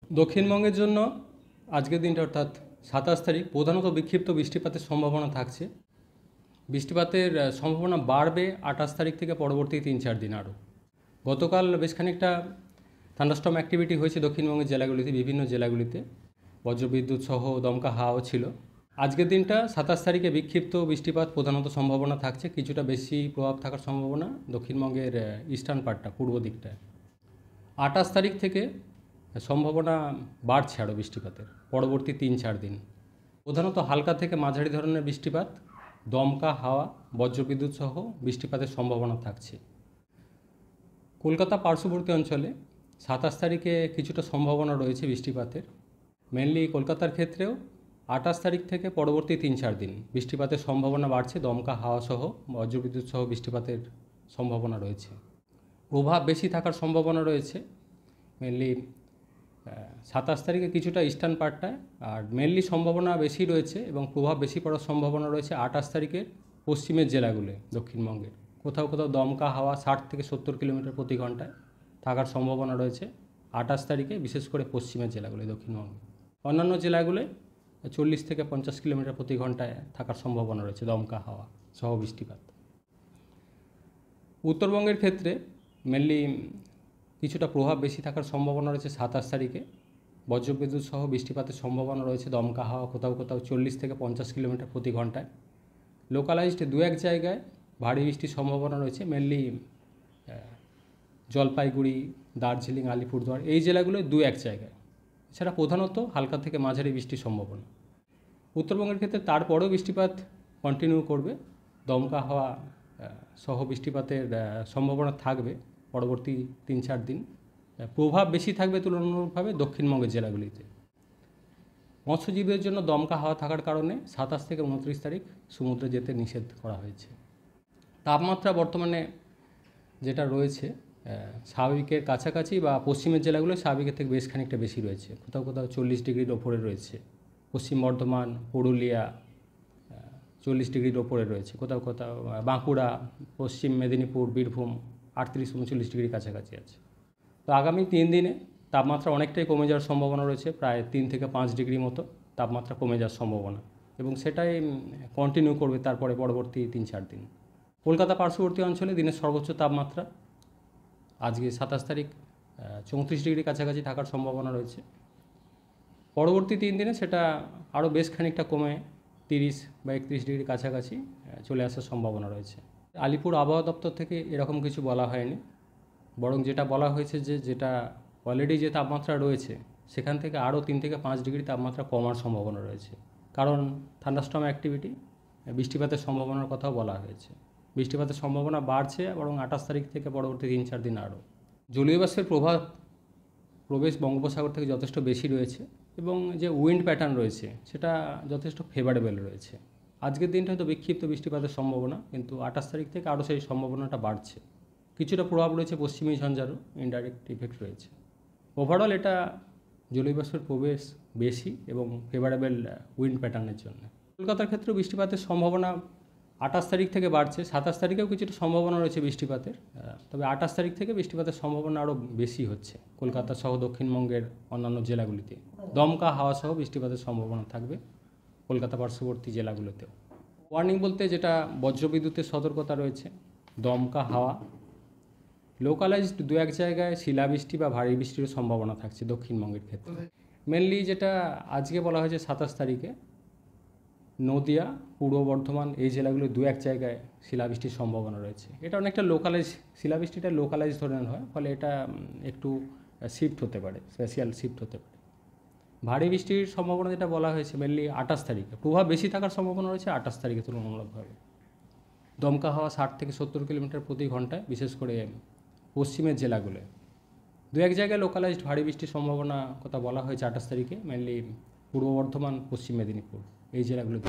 দক্ষিণবঙ্গের জন্য আজকের দিনটা অর্থাৎ 27 তারিখ প্রধানত বিক্ষিপ্ত বৃষ্টিপাতের সম্ভাবনা থাকছে। বৃষ্টিপাতের সম্ভাবনা বাড়বে 28 তারিখ থেকে পরবর্তী 3-4 দিন আরও। গতকাল বেশ খানিকটা থান্ডারস্টর্ম অ্যাক্টিভিটি হয়েছে দক্ষিণবঙ্গের জেলাগুলিতে, বিভিন্ন জেলাগুলিতে বজ্রবিদ্যুৎ সহ দমকা হাওয়াও ছিল। আজকের দিনটা 27 তারিখে বিক্ষিপ্ত বৃষ্টিপাত প্রধানত সম্ভাবনা থাকছে, কিছুটা বেশি প্রভাব থাকার সম্ভাবনা দক্ষিণবঙ্গের ইস্টার্ন পার্টটা, পূর্ব দিকটায়। 28 তারিখ থেকে সম্ভাবনা বাড়ছে আরও বৃষ্টিপাতের পরবর্তী 3-4 দিন। প্রধানত হালকা থেকে মাঝারি ধরনের বৃষ্টিপাত, দমকা হাওয়া, বজ্রবিদ্যুৎ সহ বৃষ্টিপাতের সম্ভাবনা থাকছে। কলকাতা পার্শ্ববর্তী অঞ্চলে 27 তারিখে কিছুটা সম্ভাবনা রয়েছে বৃষ্টিপাতের। মেনলি কলকাতার ক্ষেত্রেও 28 তারিখ থেকে পরবর্তী 3-4 দিন বৃষ্টিপাতের সম্ভাবনা বাড়ছে, দমকা হাওয়া সহ বজ্রবিদ্যুৎ সহ বৃষ্টিপাতের সম্ভাবনা রয়েছে। প্রভাব বেশি থাকার সম্ভাবনা রয়েছে মেনলি 27 তারিখে কিছুটা ইস্টার্ন পার্টটায়, আর মেনলি সম্ভাবনা বেশি রয়েছে এবং প্রভাব বেশি পড়ার সম্ভাবনা রয়েছে 28 তারিখের পশ্চিমের জেলাগুলো দক্ষিণবঙ্গের। কোথাও কোথাও দমকা হাওয়া 60 থেকে 70 কিলোমিটার প্রতি ঘন্টায় থাকার সম্ভাবনা রয়েছে 28 তারিখে, বিশেষ করে পশ্চিমের জেলাগুলো দক্ষিণবঙ্গে। অন্যান্য জেলাগুলোয় 40 থেকে 50 কিলোমিটার প্রতি ঘন্টায় থাকার সম্ভাবনা রয়েছে দমকা হাওয়া সহ বৃষ্টিপাত। উত্তরবঙ্গের ক্ষেত্রে মেনলি কিছুটা প্রভাব বেশি থাকার সম্ভাবনা রয়েছে 27 তারিখে, বজ্রবিদ্যুৎ সহ বৃষ্টিপাতের সম্ভাবনা রয়েছে, দমকা হাওয়া কোথাও কোথাও 40 থেকে 50 কিলোমিটার প্রতি ঘন্টায়। লোকালাইজড 2-1 জায়গায় ভারী বৃষ্টির সম্ভাবনা রয়েছে, মেনলি জলপাইগুড়ি, দার্জিলিং, আলিপুরদুয়ার এই জেলাগুলোয় 2-1 জায়গায়। এছাড়া প্রধানত হালকা থেকে মাঝারি বৃষ্টির সম্ভাবনা। উত্তরবঙ্গের ক্ষেত্রে তারপরেও বৃষ্টিপাত কন্টিনিউ করবে, দমকা হাওয়া সহ বৃষ্টিপাতের সম্ভাবনা থাকবে পরবর্তী 3-4 দিন। প্রভাব বেশি থাকবে তুলনামূলকভাবে দক্ষিণবঙ্গের জেলাগুলিতে। মৎস্যজীবীদের জন্য দমকা হাওয়া থাকার কারণে 27 থেকে 29 তারিখ সমুদ্রে যেতে নিষেধ করা হয়েছে। তাপমাত্রা বর্তমানে যেটা রয়েছে স্বাভাবিকের কাছাকাছি বা পশ্চিমের জেলাগুলো স্বাভাবিকের থেকে বেশ খানিকটা বেশি রয়েছে, কোথাও কোথাও 40 ডিগ্রির ওপরে রয়েছে। পশ্চিম বর্ধমান, পুরুলিয়া 40 ডিগ্রির ওপরে রয়েছে, কোথাও কোথাও বাঁকুড়া, পশ্চিম মেদিনীপুর, বীরভূম 38-39 ডিগ্রির কাছাকাছি আছে। তো আগামী 3 দিনে তাপমাত্রা অনেকটাই কমে যাওয়ার সম্ভাবনা রয়েছে, প্রায় 3 থেকে 5 ডিগ্রি মতো তাপমাত্রা কমে যাওয়ার সম্ভাবনা, এবং সেটাই কন্টিনিউ করবে তারপরে পরবর্তী 3-4 দিন। কলকাতা পার্শ্ববর্তী অঞ্চলে দিনের সর্বোচ্চ তাপমাত্রা আজকে 27 তারিখ 34 ডিগ্রি কাছাকাছি থাকার সম্ভাবনা রয়েছে। পরবর্তী 3 দিনে সেটা আরও বেশ খানিকটা কমে 30 বা 31 ডিগ্রি কাছাকাছি চলে আসার সম্ভাবনা রয়েছে। আলিপুর আবহাওয়া দপ্তর থেকে এরকম কিছু বলা হয়নি, বরং যেটা বলা হয়েছে যেটা অলরেডি যে তাপমাত্রা রয়েছে সেখান থেকে আরও 3 থেকে 5 ডিগ্রি তাপমাত্রা কমার সম্ভাবনা রয়েছে, কারণ থান্ডারস্টর্ম অ্যাক্টিভিটি, বৃষ্টিপাতের সম্ভাবনার কথাও বলা হয়েছে। বৃষ্টিপাতের সম্ভাবনা বাড়ছে বরং 28 তারিখ থেকে পরবর্তী 3-4 দিন আরও। জলীয় বাষ্পের প্রবেশ বঙ্গোপসাগর থেকে যথেষ্ট বেশি রয়েছে এবং যে উইন্ড প্যাটার্ন রয়েছে সেটা যথেষ্ট ফেভারেবল রয়েছে। আজকের দিনটা হয়তো বিক্ষিপ্ত বৃষ্টিপাতের সম্ভাবনা, কিন্তু 28 তারিখ থেকে আরও সেই সম্ভাবনাটা বাড়ছে। কিছুটা প্রভাব রয়েছে পশ্চিমী ঝঞ্ঝারও, ইনডাইরেক্ট ইফেক্ট রয়েছে। ওভারঅল এটা জলীয় বাষ্পের প্রবেশ বেশি এবং ফেভারেবল উইন্ড প্যাটার্নের জন্য। কলকাতার ক্ষেত্রেও বৃষ্টিপাতের সম্ভাবনা 28 তারিখ থেকে বাড়ছে, 27 তারিখেও কিছুটা সম্ভাবনা রয়েছে বৃষ্টিপাতের, তবে 28 তারিখ থেকে বৃষ্টিপাতের সম্ভাবনা আরও বেশি হচ্ছে কলকাতা সহ দক্ষিণবঙ্গের অন্যান্য জেলাগুলিতে। দমকা হাওয়া সহ বৃষ্টিপাতের সম্ভাবনা থাকবে কলকাতা পার্শ্ববর্তী জেলাগুলোতেও। ওয়ার্নিং বলতে যেটা বজ্রবিদ্যুতের সতর্কতা রয়েছে, দমকা হাওয়া, লোকালাইজড 2-1 জায়গায় শিলাবৃষ্টি বা ভারী বৃষ্টির সম্ভাবনা থাকছে দক্ষিণবঙ্গের ক্ষেত্রে। মেনলি যেটা আজকে বলা হয়েছে 27 তারিখে নদিয়া, পূর্ব বর্ধমান এই জেলাগুলো 2-1 জায়গায় শিলাবৃষ্টির সম্ভাবনা রয়েছে। এটা অনেকটা লোকালাইজ, শিলাবৃষ্টিটা লোকালাইজ ধরনের হয়, ফলে এটা একটু শিফট হতে পারে, স্পেশাল শিফট হতে পারে। ভারী বৃষ্টির সম্ভাবনা যেটা বলা হয়েছে মেনলি 28 তারিখে, প্রভাব বেশি থাকার সম্ভাবনা রয়েছে 28 তারিখে তুলনামূলকভাবে। দমকা হাওয়া 60 থেকে 70 কিলোমিটার প্রতি ঘন্টায়, বিশেষ করে পশ্চিমের জেলাগুলোয় 2-1 জায়গায় লোকালাইজড ভারী বৃষ্টির সম্ভাবনা কথা বলা হয়েছে 28 তারিখে, মেনলি পূর্ব বর্ধমান, পশ্চিম মেদিনীপুর এই জেলাগুলোতে।